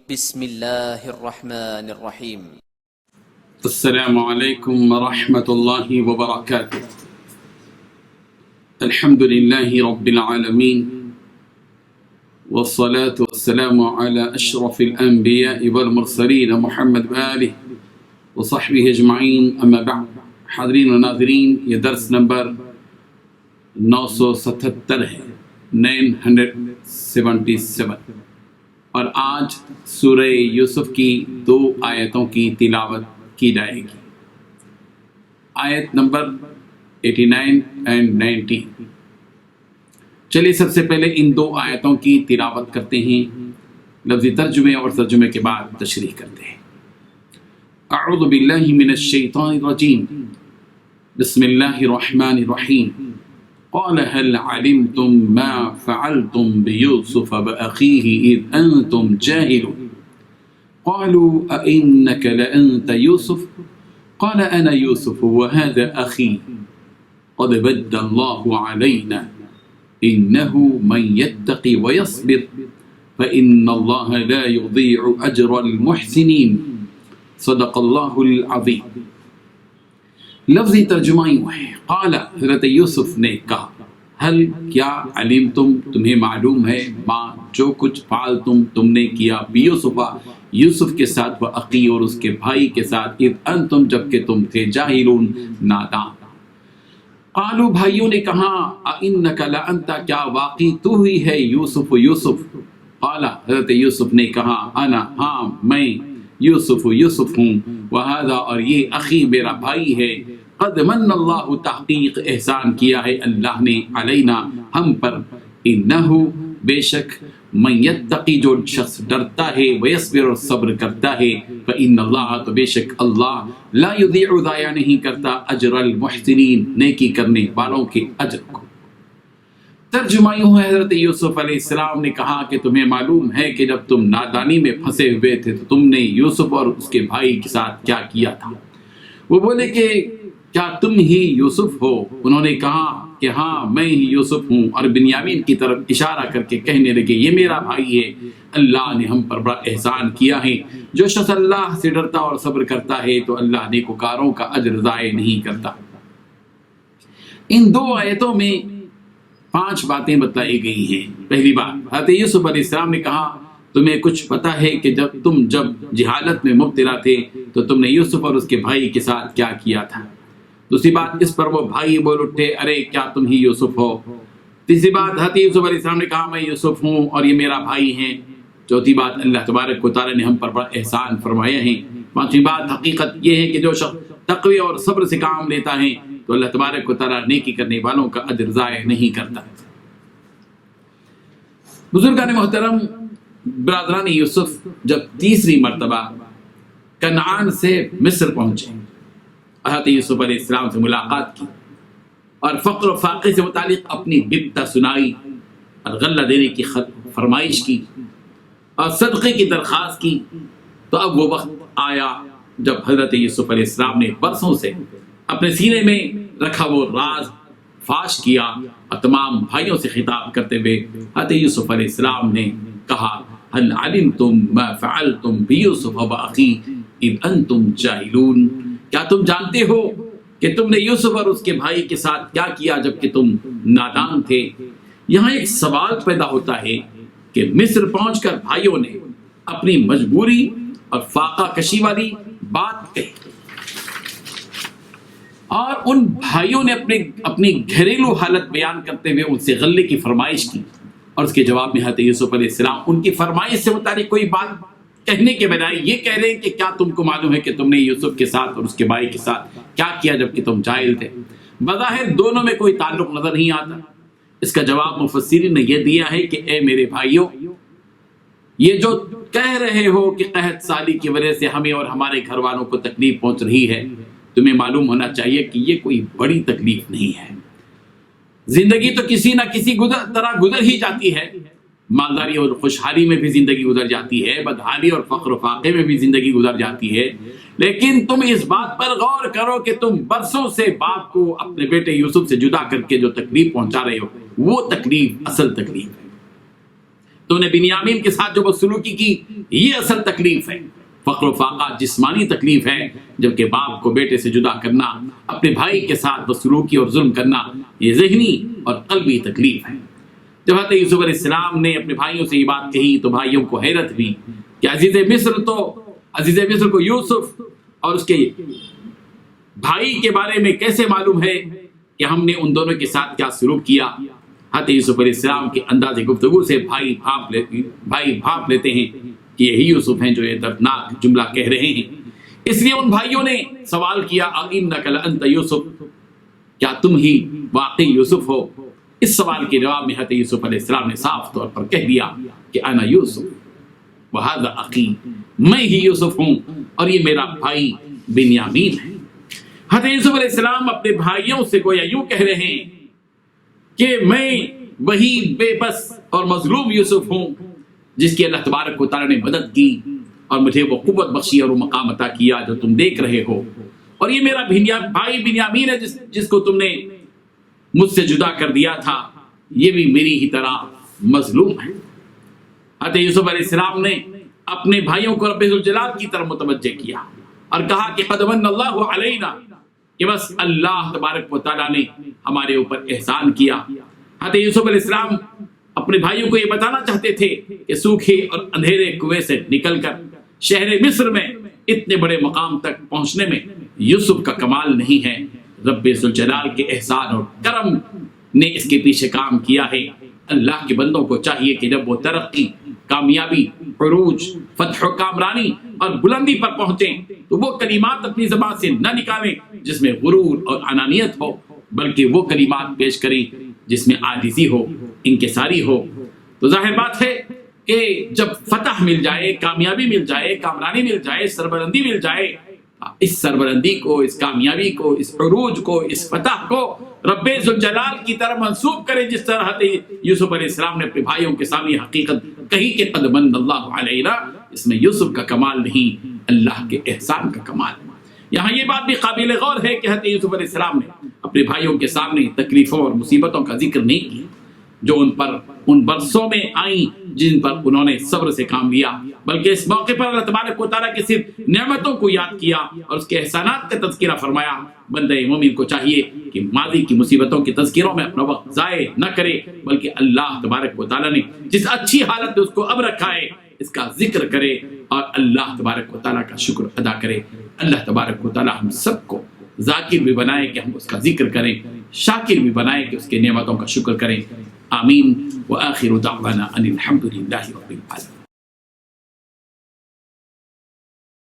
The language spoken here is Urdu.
بسم اللہ الرحمن الرحیم۔ السلام علیکم ورحمۃ اللہ وبرکاتہ۔ الحمد للہ رب العالمین والصلاة والسلام على اشرف الانبیاء والمرسلین محمد وآلہ وصحبہ اجمعین، اما بعد۔ حاضرین و ناظرین، یہ درس نمبر 977 ہے، 977، اور آج سورہ یوسف کی 2 آیتوں کی تلاوت کی جائے گی، آیت نمبر 89 اور 90۔ چلیے سب سے پہلے ان 2 آیتوں کی تلاوت کرتے ہیں، لفظی ترجمے اور ترجمے کے بعد تشریح کرتے ہیں۔ اعوذ باللہ من الشیطان الرجیم، بسم اللہ الرحمن الرحیم۔ قال هل علمتم ما فعلتم بيوسف وأخيه إذ أنتم جاهلون قالوا أئنك لأنت يوسف قال أنا يوسف وهذا أخي قد بدل الله علينا إنه من يتقي ويصبر فإن الله لا يضيع أجر المحسنين صدق الله العظيم۔ لفظی ترجمہ یوں ہے، قال حضرت یوسف نے کہا، حل کیا، علمتم تمہیں معلوم ہے، ما جو کچھ فعلتم تم نے کیا، بیوسفا یوسف کے ساتھ، و اخی اور اس کے بھائی کے ساتھ، اذ انتم جب کہ تم تھے، جاہلون نادان۔ قالوا بھائیوں نے کہا، انک لانت کیا واقعی تو ہی ہے یوسف یوسف۔ قال حضرت یوسف نے کہا، انا ہاں میں یوسف یوسف ہوں، وہذا اور یہ اخی میرا بھائی ہے، قد من اللہ تحقیق احسان کیا ہے اللہ نے، علینا ہم پر، انہو بے شک، من یتقی جو شخص ڈرتا ہے، ویصبر اور صبر کرتا ہے، فإن اللہ تو بے شک اللہ، لا یضیع ضائع نہیں کرتا، اجر المحسنین نیکی کرنے والوں کے اجر کو۔ ترجمہ یوں ہے، حضرت یوسف علیہ السلام نے کہا کہ تمہیں معلوم ہے کہ جب تم نادانی میں پھنسے ہوئے تھے تو تم نے یوسف اور اس کے بھائی کے ساتھ کیا کیا تھا۔ وہ بولے کہ کیا تم ہی یوسف ہو؟ انہوں نے کہا کہ ہاں میں ہی یوسف ہوں، اور بنیامین کی طرف اشارہ کر کے کہنے لگے، یہ میرا بھائی ہے، اللہ نے ہم پر بڑا احسان کیا ہے، جو شخص اللہ سے ڈرتا اور صبر کرتا ہے تو اللہ نیکوکاروں کا اجر ضائع نہیں کرتا۔ ان 2 آیتوں میں 5 باتیں بتلائی گئی ہیں۔ پہلی بات، حضرت یوسف علیہ السلام نے کہا تمہیں کچھ پتا ہے کہ جب جہالت میں مبتلا تھے تو تم نے یوسف اور اس کے بھائی کے ساتھ کیا کیا تھا۔ دوسری بات، اس پر وہ بھائی بول اٹھے، ارے کیا تم ہی یوسف ہو۔ تیسری بات، حضرت یوسف علیہ السلام نے کہا میں یوسف ہوں اور یہ میرا بھائی ہیں۔ چوتھی بات، اللہ تبارک و تعالی نے ہم پر بڑا احسان فرمایا ہے۔ پانچویں بات، حقیقت یہ ہے کہ جو شخص تقوی اور صبر سے کام لیتا ہے تو اللہ تبارک و تعالی نیکی کرنے والوں کا اجر ضائع نہیں کرتا۔ بزرگان محترم، برادران یوسف جب تیسری مرتبہ کنعان سے مصر پہنچے، حضرت یوسف علیہ السلام سے ملاقات کی اور فقر و فاقے سے متعلق اپنی بپتا سنائی اور غلہ دینے کی فرمائش کی اور صدقے کی درخواست کی، تو اب وہ وقت آیا جب حضرت یوسف علیہ السلام نے برسوں سے اپنے سینے میں رکھا وہ راز فاش کیا، اور تمام بھائیوں سے خطاب کرتے ہوئے حضرت یوسف علیہ السلام نے کہا، هل علمتم ما فعلتم بیوسف واخی اذ انتم جاہلون، کیا تم جانتے ہو کہ تم نے یوسف اور اس کے بھائی کے ساتھ کیا کیا جب کہ تم نادان تھے۔ یہاں ایک سوال پیدا ہوتا ہے کہ مصر پہنچ کر بھائیوں نے اپنی مجبوری اور فاقہ کشی والی بات کہی، اور ان بھائیوں نے اپنی گھریلو حالت بیان کرتے ہوئے ان سے غلے کی فرمائش کی، اور اس کے جواب میں حضرت یوسف علیہ السلام ان کی فرمائش سے متعلق کوئی بات کہنے کے بجائے یہ کہہ رہے ہیں کہ کیا تم کو معلوم ہے کہ تم نے یوسف کے ساتھ اور اس کے بھائی کے ساتھ کیا کیا جب کہ تم جاہل تھے۔ بظاہر دونوں میں کوئی تعلق نظر نہیں آتا۔ اس کا جواب مفسرین نے یہ دیا ہے کہ اے میرے بھائیوں، یہ جو کہہ رہے ہو کہ قحط سالی کی وجہ سے ہمیں اور ہمارے گھر والوں کو تکلیف پہنچ رہی ہے، تمہیں معلوم ہونا چاہیے کہ یہ کوئی بڑی تکلیف نہیں ہے۔ زندگی تو کسی نہ کسی طرح گزر ہی جاتی ہے، مالداری اور خوشحالی میں بھی زندگی گزر جاتی ہے، بدحالی اور فقر و فاقے میں بھی زندگی گزر جاتی ہے، لیکن تم اس بات پر غور کرو کہ تم برسوں سے باپ کو اپنے بیٹے یوسف سے جدا کر کے جو تکلیف پہنچا رہے ہو، وہ تکلیف اصل تکلیف ہے۔ تو نے بنیامین کے ساتھ جو بدسلوکی کی یہ اصل تکلیف ہے. فقر و فاقہ جسمانی تکلیف ہے، جبکہ باپ کو بیٹے سے جدا کرنا، اپنے بھائی کے ساتھ بدسلوکی اور ظلم کرنا یہ ذہنی اور قلبی تکلیف ہے. جب حضرت یوسف علیہ السلام نے اپنے بھائیوں سے یہ بات کہی تو بھائیوں کو حیرت ہوئی کہ عزیز مصر کو یوسف اور اس کے بھائی کے بارے میں کیسے معلوم ہے کہ ہم نے ان دونوں کے ساتھ کیا سلوک کیا. حضرت یوسف علیہ السلام کے انداز گفتگو سے بھائی بھانپ لیتے ہیں کہ یہی یوسف ہیں جو یہ دردناک جملہ کہہ رہے ہیں. اس لیے ان بھائیوں نے سوال کیا اِنَّكَ لَأَنْتَ يُوسُف، کیا تم ہی واقعی یوسف ہو؟ اس سوال کے جواب میں حضرت یوسف علیہ السلام نے صاف طور پر کہہ دیا کہ انا یوسف وہذا اخی، میں ہی یوسف ہوں اور یہ میرا بھائی بنیامین ہے. حضرت یوسف علیہ السلام اپنے بھائیوں سے گویا یوں کہہ رہے ہیں کہ میں وہی بے بس اور مظلوم یوسف ہوں جس کی اللہ تبارک و تعالیٰ نے مدد کی اور مجھے وہ قوت بخشی اور وہ مقام عطا کیا جو تم دیکھ رہے ہو. اور یہ میرا بھائی بنیامین ہے جس کو تم نے مجھ سے جدا کر دیا تھا، یہ بھی میری ہی طرح مظلوم ہے. حضرت یوسف علیہ السلام نے اپنے بھائیوں کو رب ذوالجلال کی طرف متوجہ کیا اور کہا کہ قد من اللہ علینا، کہ بس اللہ تبارک و تعالیٰ نے ہمارے اوپر احسان کیا. حضرت یوسف علیہ السلام اپنے بھائیوں کو یہ بتانا چاہتے تھے کہ سوکھے اور اندھیرے کنویں سے نکل کر شہر مصر میں اتنے بڑے مقام تک پہنچنے میں یوسف کا کمال نہیں ہے، رب ذوالجلال کے احسان اور کرم نے اس کے پیچھے کام کیا ہے. اللہ کے بندوں کو چاہیے کہ جب وہ ترقی، کامیابی، عروج، فتح و کامرانی اور بلندی پر پہنچیں تو وہ کلمات اپنی زبان سے نہ نکالیں جس میں غرور اور انانیت ہو، بلکہ وہ کلمات پیش کریں جس میں عاجزی ہو، انکساری ہو. تو ظاہر بات ہے کہ جب فتح مل جائے، کامیابی مل جائے، کامرانی مل جائے، سربلندی مل جائے، اس سربلندی کو، اس کامیابی کو، اس عروج کو، اس فتح کو رب ذوالجلال کی طرف منسوب کرے، جس طرح یوسف علیہ السلام نے اپنے بھائیوں کے سامنے حقیقت کہی کہ قد من اللہ علینا. اس میں یوسف کا کمال نہیں، اللہ کے احسان کا کمال. یہاں یہ بات بھی قابل غور ہے کہ حضرت یوسف علیہ السلام نے اپنے بھائیوں کے سامنے تکلیفوں اور مصیبتوں کا ذکر نہیں کیا جو ان پر ان برسوں میں آئیں جن پر انہوں نے صبر سے کام لیا، بلکہ اس موقع پر اللہ تبارک و تعالیٰ کی صرف نعمتوں کو یاد کیا اور اس کے احسانات کا تذکرہ فرمایا. بندہ مومن کو چاہیے کہ ماضی کی مصیبتوں کے تذکروں میں اپنا وقت ضائع نہ کرے، بلکہ اللہ تبارک و تعالیٰ نے جس اچھی حالت میں اس کو اب رکھا ہے اس کا ذکر کرے اور اللہ تبارک و تعالیٰ کا شکر ادا کرے. اللہ تبارک و تعالیٰ ہم سب کو ذاکر بھی بنائے کہ ہم اس کا ذکر کریں، شاکر بھی بنائے کہ اس کے نعمتوں کا شکر کریں. آمین. وآخر دعوانا ان الحمد للہ رب العالمین.